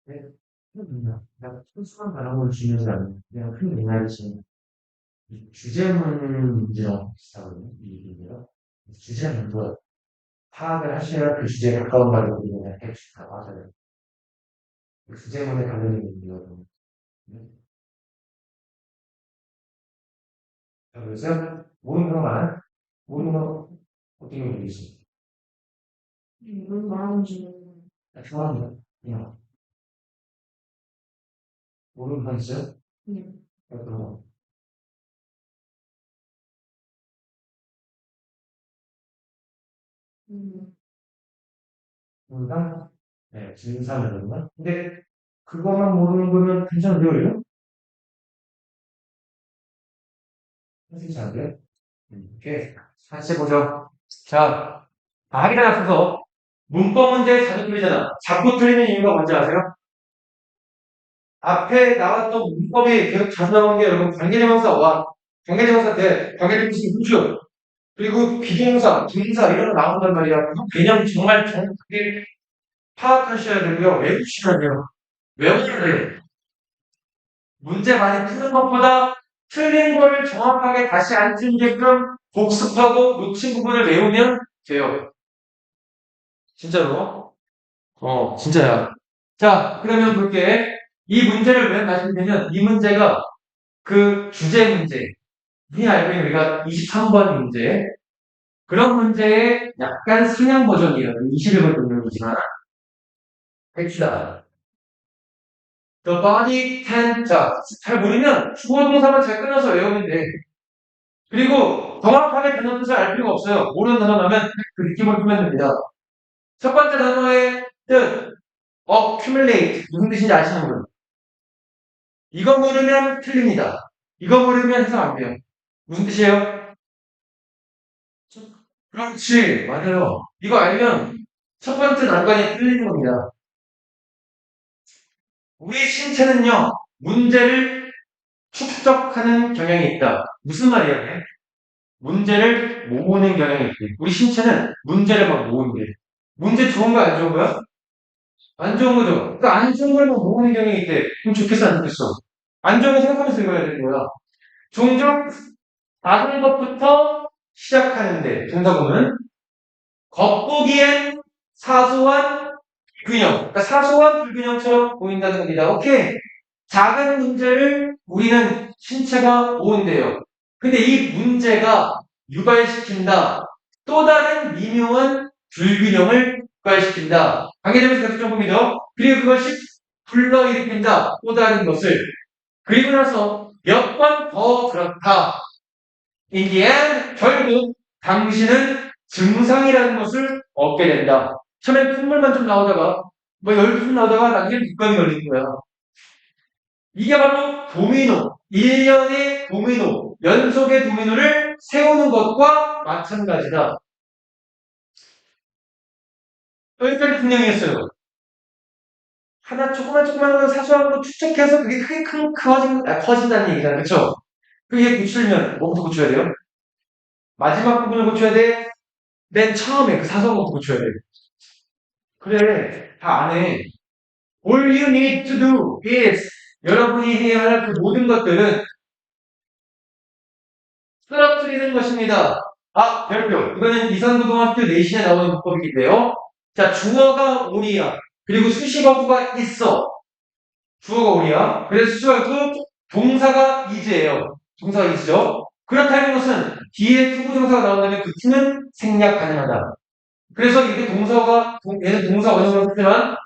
네. 그냥 소수한 단어를 중요하지 않는 그냥 큰 맥락이지. 이 주제문 문제랑 비슷하거든요. 이 문제가. 주제문도 파악을 하셔야 그 주제에 가까운 말을 그냥 해주시다고 하잖아요. 그 주제문에 관련된 문제거든요. 자, 그래서 모르는 것만 모르는 거 어떻게 모르겠어요. 무슨 말인지. 좋아합니다. 그냥 모르는 거 있어요? 네. 그런 거. 음. 뭔가 네, 진사면인가? 근데 그것만 모르는 거면 괜찮은데요? 선생님 잘 돼요? 오케이. 같이 보죠. 자, 하기를 앞서서 문법 문제 자주 틀리잖아. 자꾸 틀리는 이유가 뭔지 아세요? 앞에 나왔던 문법이 계속 자주 나오는 게 여러분 관계대명사와 관계대명사 때 관계대명사 후주 그리고 비동사, 동사 이런 거 나온단 말이야. 그 개념 정말 정확하게 파악하셔야 되고요. 외우셔야 돼요. 외워야 돼요. 문제 많이 푸는 것보다 틀린 거를 정확하게 다시 안 틀리게끔 복습하고 놓친 부분을 외우면 돼요. 진짜로. 진짜야. 자, 그러면 볼게. 이 문제를 왜 말씀드리면 이 문제가 그 주제 문제. 흔히 알고 있는 우리가 23번 문제. 그런 문제의 약간 상향 버전이에요. 21번 문제이지만. 봅시다. The body can, 자, 잘 모르면 주어 동사만 잘 끊어서 외우면 돼. 그리고 정확하게 단어 뜻을 알 필요가 없어요. 모르는 단어 나오면 그 느낌을 풀면 됩니다. 첫 번째 단어의 뜻, accumulate. 무슨 뜻인지 아시는 분? 이거 모르면 틀립니다. 이거 모르면 해석 안 돼요. 무슨 뜻이에요? 그렇지, 맞아요. 이거 알면 첫 번째 난관이 틀리는 겁니다. 우리 신체는요, 문제를 축적하는 경향이 있다. 무슨 말이에요? 그게? 문제를 모으는 경향이 있대. 우리 신체는 문제를 막 모으는데. 문제 좋은 거 안 좋은 거야? 안 좋은 거죠? 그러니까 안 좋은 걸 막 모으는 경향이 있대. 그럼 좋겠어, 안 좋겠어? 안 좋은 거 생각하면서 읽어야 되는 거야. 종종 작은 것부터 시작하는데, 된다 보면, 겉보기엔 사소한 균형, 그러니까 사소한 불균형처럼 보인다는 겁니다. 오케이. 작은 문제를 우리는 신체가 모은대요. 근데 이 문제가 유발시킨다. 또 다른 미묘한 불균형을 유발시킨다. 관계되면서 계속 점검이죠. 그리고 그것이 불러일으킨다. 또 다른 것을. 그리고 나서 몇 번 더 그렇다. In the end, 결국 당신은 증상이라는 것을 얻게 된다. 처음엔 콧물만 좀 나오다가, 뭐 열도 좀 나오다가 나중에 육감이 걸리는 거야. 이게 바로 도미노, 일련의 도미노, 연속의 도미노를 세우는 것과 마찬가지다. 여기까지 분명했어요. 하나 조그만 거 사소한 거 축적해서 그게 크게 커진다는 얘기잖아요. 그쵸? 그게 고치려면 뭐부터 고쳐야 돼요? 마지막 부분을 고쳐야 돼? 맨 처음에 그 사소한 것부터 고쳐야 돼. 그래, 다 안 해. All you need to do is 여러분이 해야 할 그 모든 것들은 쓰러뜨리는 것입니다. 아, 별표. 이거는 이산고등학교 내신에 나오는 문법인데요. 자, 주어가 on이야. 그리고 수식어구가 있어. 주어가 on이야. 그래서 수식어구 동사가 is예요. 동사가 is죠. 그렇다는 것은 뒤에 투부정사가 나온다면 그 t는 생략 가능하다. 그래서 이게 얘는 동사 원형으로 쓰지만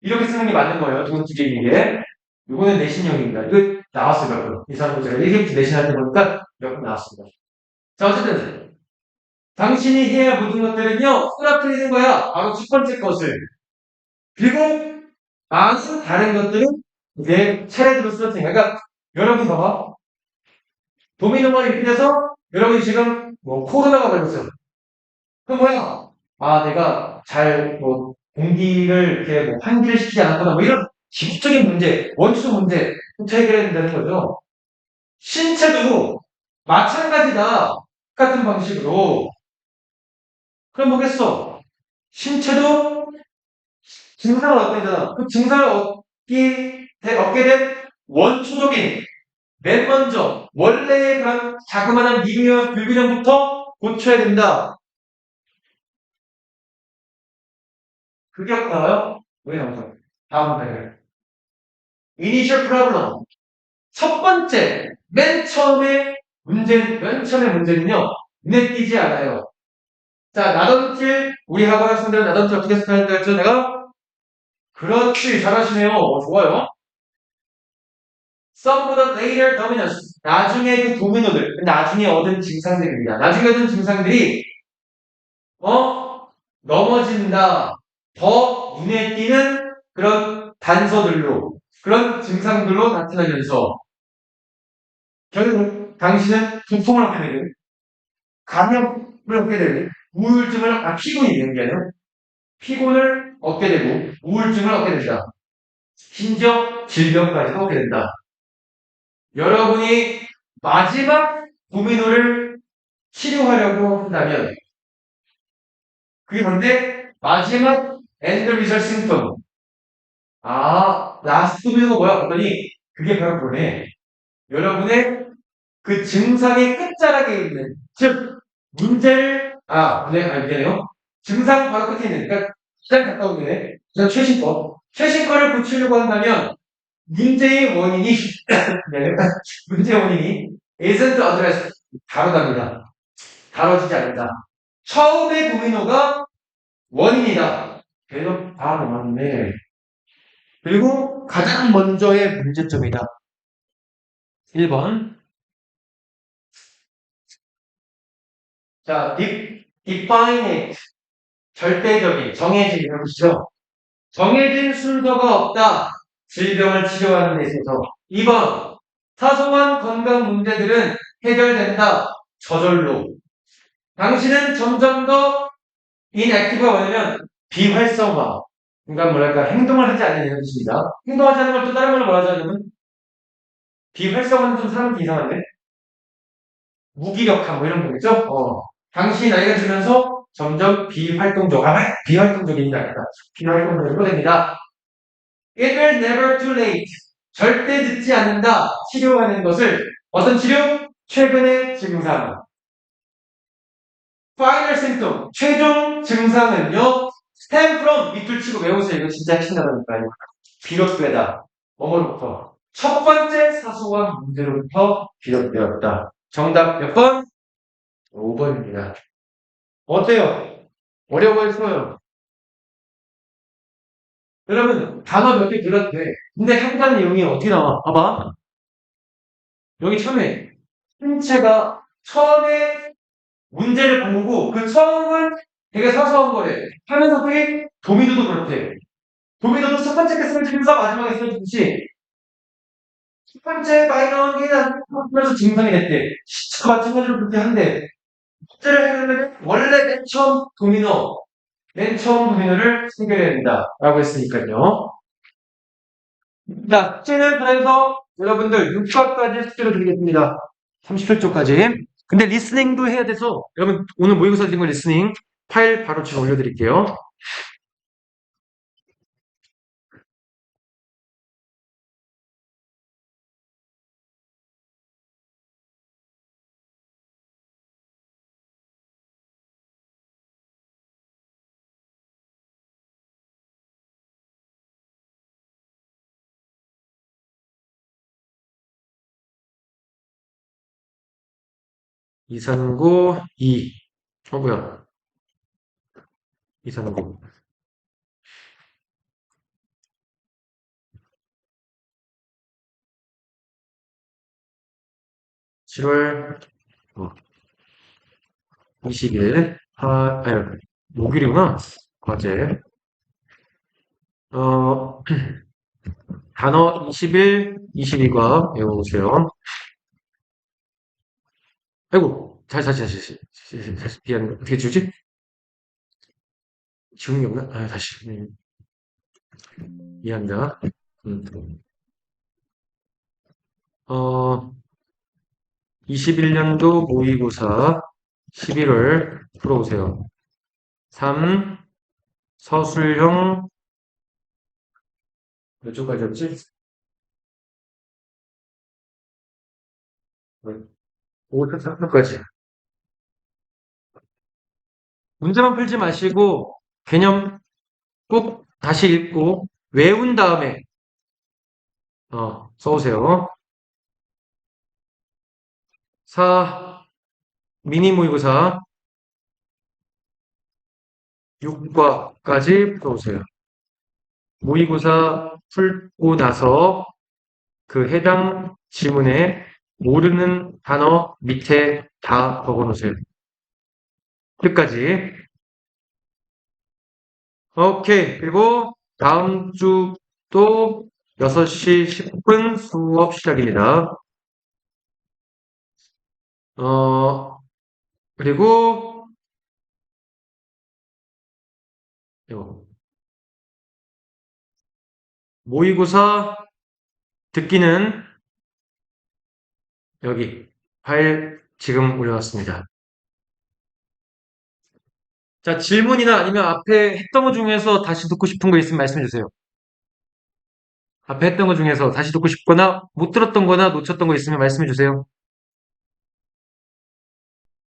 이렇게 쓰는 게 맞는 거예요. 두 번째 이게. 이거는 내신형입니다. 이거 나왔어요, 몇 번. 이사람 제가 1개부터 내신할 때 보니까 몇 번 나왔습니다. 자, 어쨌든 당신이 해야 할 모든 것들은요, 쓰러뜨리는 거야. 바로 첫 번째 것을. 그리고 많은 다른 것들은 이제 차례대로 쓰러뜨리는 거야. 그러니까 여러분 봐봐. 도미노가 이렇게 돼서 여러분이 지금 뭐 코로나가 걸렸어요. 그럼 뭐야? 아, 내가 잘 뭐 공기를 이렇게 뭐 환기를 시키지 않았거나 뭐 이런 기본적인 문제, 원초적 문제 해결해야 된다는 거죠. 신체도 마찬가지다. 같은 방식으로. 그럼 뭐겠어? 신체도 증상을 얻게 되잖아. 그 증상을 얻게 된 원초적인, 맨 먼저, 원래의 그런 자그마한 미묘한 불균형부터 고쳐야 된다. 그게 어떤가요? 왜 나오죠? 다음 문제. Initial problem. 첫 번째, 맨 처음에 문제는요, 눈에 띄지 않아요. 자, 나던틸, 우리 학원 학생들은 나던틸 어떻게 생각하는지 알죠? 내가? 그렇지, 잘하시네요. 좋아요. Some보다 later dominance. 나중에 그 도미노들, 나중에 얻은 증상들입니다. 나중에 얻은 증상들이, 넘어진다. 더 눈에 띄는 그런 단서들로, 그런 증상들로 나타나면서, 결국 당신은 두통을 얻게 되는, 감염을 얻게 되는, 피곤이 되는 게 아니라, 피곤을 얻게 되고, 우울증을 얻게 된다. 심지어 질병까지도 얻게 된다. 여러분이 마지막 도미노를 치료하려고 한다면, 그게 뭔데? 마지막 end result symptom. 라스트 도미노가 뭐야? 그랬더니, 그게 바로 그거네. 여러분의 그 증상의 끝자락에 있는, 즉, 미안해요. 증상 바로 끝에 있는, 그러니까 가장 가까운 거네. 가장 최신거. 최신거를 고치려고 한다면, 문제의 원인이, 미안해요. 문제의 원인이 isn't addressed. 다루답니다. 다뤄지지 않는다. 처음의 도미노가 원인이다. 그래서 맞네. 그리고 가장 먼저의 문제점이다. 1번. 자, define it. 절대적인, 정해진 이런 것이죠. 정해진 순서가 없다. 질병을 치료하는 데 있어서. 2번. 사소한 건강 문제들은 해결된다. 저절로. 당신은 점점 더 inactive가 뭐냐면 비활성화. 그러니까 뭐랄까 행동을 하지 않는 이런 뜻입니다. 행동하지 않는 걸 또 다른 말로 뭐라 하자면 비활성화는 좀 사람이 이상한데 무기력함 뭐 이런 거겠죠? 당신이 나이가 들면서 점점 비활동적인 나이다. 비활동적으로 됩니다. It will never too late. 절대 늦지 않는다. 치료하는 것을 어떤 치료? 최근의 증상. Final symptom. 최종 증상은요. Stem from 밑줄 치고 외우세요. 이거 진짜 핵심이라니까요. 비롯되다. 뭐뭐로부터. 첫 번째 사소한 문제로부터 비롯되었다. 정답 몇 번? 5번입니다. 어때요? 어려워요, 쉬워요? 여러분, 단어 몇 개 들어도 돼. 근데 한가지 내용이 어떻게 나와? 봐봐. 여기 처음에, 신체가 처음에 문제를 보고, 그 처음은 되게 사소한 거래. 하면서 그게 도미노도 그렇대. 도미노도 첫 번째 개수를 지면서 마지막에 써주듯이, 첫 번째 마이너한 게 하면서 증상이 됐대. 시차 마찬가지로 그렇게 한대. 문제를 해결하면 원래 맨 처음 도미노를 해결해야 된다. 라고 했으니까요. 자, 숙제는 그래서 여러분들 6과까지 숙제를 드리겠습니다. 37쪽까지. 근데 리스닝도 해야 돼서 여러분 오늘 모의고사 드린 거 리스닝 파일 바로 제가 올려드릴게요. 이산고 2. 뭐야? 이산고. 7월 20일 목요일이구나. 과제. 단어 21, 22과 외워보세요. 아이고, 다시. 미안, 어떻게 지우지? 지운 게 없나? 다시. 미안합니다. 21년도 모의고사 11월 풀어보세요. 3. 서술형 몇 초까지였지? 5초4초까지. 문제만 풀지 마시고 개념 꼭 다시 읽고 외운 다음에 써오세요. 4 미니 모의고사 6과까지 풀어오세요. 모의고사 풀고 나서 그 해당 지문에 모르는 단어 밑에 다 적어놓으세요. 끝까지. 오케이. 그리고 다음 주 또 6시 10분 수업 시작입니다. 그리고 요 모의고사 듣기는 여기 파일 지금 올려놨습니다. 자, 질문이나 아니면 앞에 했던 것 중에서 다시 듣고 싶은 거 있으면 말씀해 주세요. 앞에 했던 것 중에서 다시 듣고 싶거나 못 들었던 거나 놓쳤던 거 있으면 말씀해 주세요.